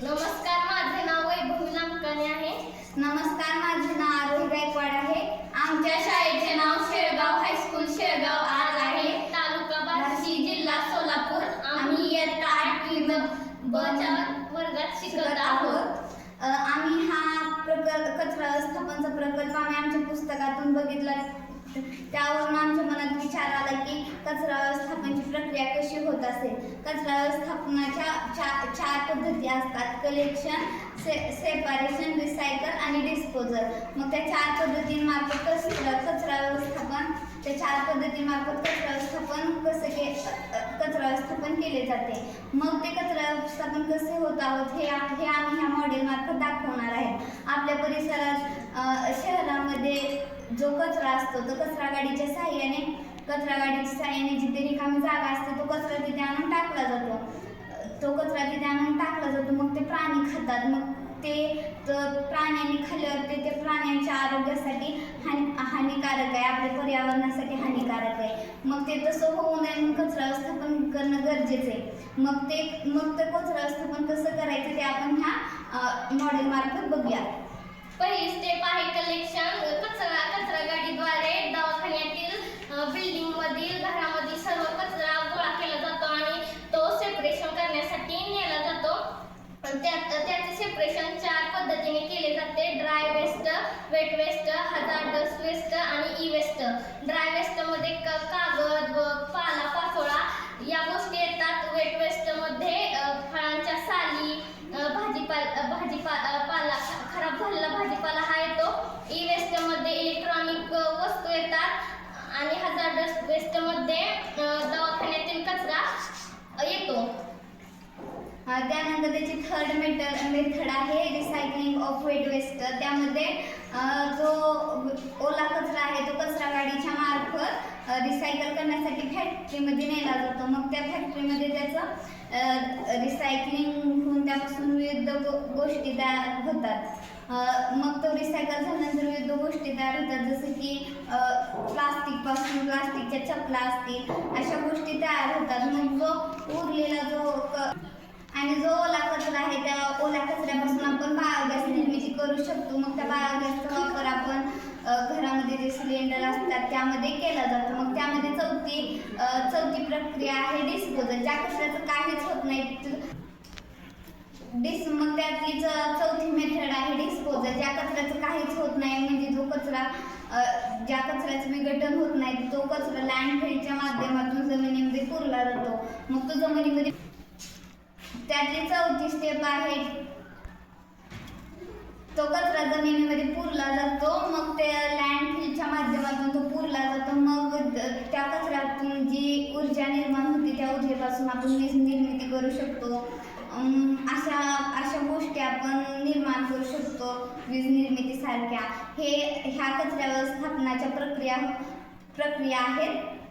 नमस्कार, माझे नाव वैभवी लांबकाने आहे. नमस्कार, माझे नाव आरोही गायकवाड आहे. आमच्या शाळेचे नाव शेळगाव हायस्कूल शेळगाव आज आहे, तालुका बार्शी, जिल्हा सोलापूर. आम्ही इयत्ता 8वी ब च्या वर्गात शिकत आहोत. आम्ही हा कचरा व्यवस्थापनचा प्रकल्प आमच्या पुस्तकातून बघितला. त्यावरून आमच्या मनात विचार आला की कचरा व्यवस्थापनाची प्रक्रिया कशी होत असेल. कचरा व्यवस्थापनाच्या चार पद्धती असतात: कलेक्शन, सेपरेशन, रिसायकल आणि डिस्पोजल. मग त्या चार पद्धतींमार्फत कचरा व्यवस्थापन केले जाते. मग ते कचरा व्यवस्थापन कसे होत आहोत हे आम्ही ह्या मॉडेलमार्फत दाखवणार आहे. आपल्या परिसरात शहरामध्ये जो कचरा असतो तो कचरा गाडीच्या साहाय्याने जिथे रिकामी जागा असते तो कचरा तिथे आणून टाकला जातो. मग ते प्राणी खातात. मग ते प्राण्यांनी खाल्ल्यावर ते प्राण्यांच्या आरोग्यासाठी हानिकारक आहे, आपल्या पर्यावरणासाठी हानिकारक आहे. मग ते तसं होऊ नये म्हणून कचरा व्यवस्थापन करणं गरजेचं आहे. मग ते कचरा व्यवस्थापन कसं करायचं ते आपण ह्या मॉडेल मार्फत बघूया. पहिली स्टेप आहे कलेक्शन. कचरा गाडीद्वारे दवाखान्यातील, बिल्डिंग मधील, घरामधील सर्व कचरा गोळा केला जातो आणि तो सेपरेशन करण्यासाठी नेला जातो. त्याचे सेपरेशन चार पद्धतीने केले जाते: dry waste, wet waste, hazardous waste आणि ई वेस्ट. ड्राय वेस्ट मध्ये कागद, पाला-पाचोळा या गोष्टी येतात. वेट वेस्ट मध्ये फळांच्या साली, भाजीपाला, खराब झालेला भाजीपाला हा येतो. ई वेस्ट मध्ये इलेक्ट्रॉनिक वस्तू येतात आणि हजार्डस वेस्ट मध्ये दवाखान्यातील कचरा येतो. त्यानंतर त्याची थर्ड मेथड आहे रिसायकलिंग ऑफ वेट वेस्ट. त्यामध्ये जो ओला कचरा आहे तो कचरा गाडीच्या मार्फत रिसायकल करण्यासाठी फॅक्टरीमध्ये नेला जातो. मग त्या फॅक्टरीमध्ये त्याचं रिसायकलिंग होऊन त्यापासून विविध गोष्टी तयार होतात. मग तो रिसायकल झाल्यानंतर विविध गोष्टी तयार होतात, जसं की प्लास्टिकपासून प्लास्टिकच्या चपला असतील, अशा गोष्टी तयार होतात. मग जो उरलेला जो ओला कचरा आहे त्या ओल्या कचऱ्यापासून आपण बायोगॅस निर्मिती करू शकतो. मग त्या बायोगॅसचा वापर आपण घरामध्ये जे सिलेंडर असतात त्यामध्ये केला जातो. मग त्यामध्ये चौथी प्रक्रिया आहे डिस्पोजल. ज्या कचऱ्याचं काहीच होत नाही मग त्यातली चौथी मेथड आहे डिस्पोजल. ज्या कचऱ्याचं काहीच होत नाही, म्हणजे ज्या कचऱ्याचं विघटन होत नाही तो कचरा लँडफिलच्या माध्यमातून जमिनीमध्ये पुरला जातो. मग तो जमिनीमध्ये त्यातली चौथी स्टेप आहे तो कचरा जमिनीमध्ये पुरला जातो. मग ते लँडफिलच्या माध्यमातून तो पुरला जातो. मग त्या कचऱ्यातून जी ऊर्जा निर्माण होते त्या ऊर्जेपासून आपण वीज निर्मिती करू शकतो. अशा गोष्टी आपण निर्माण करू शकतो वीज निर्मितीसारख्या. ह्या कचरा व्यवस्थापनाच्या प्रक्रिया आहेत.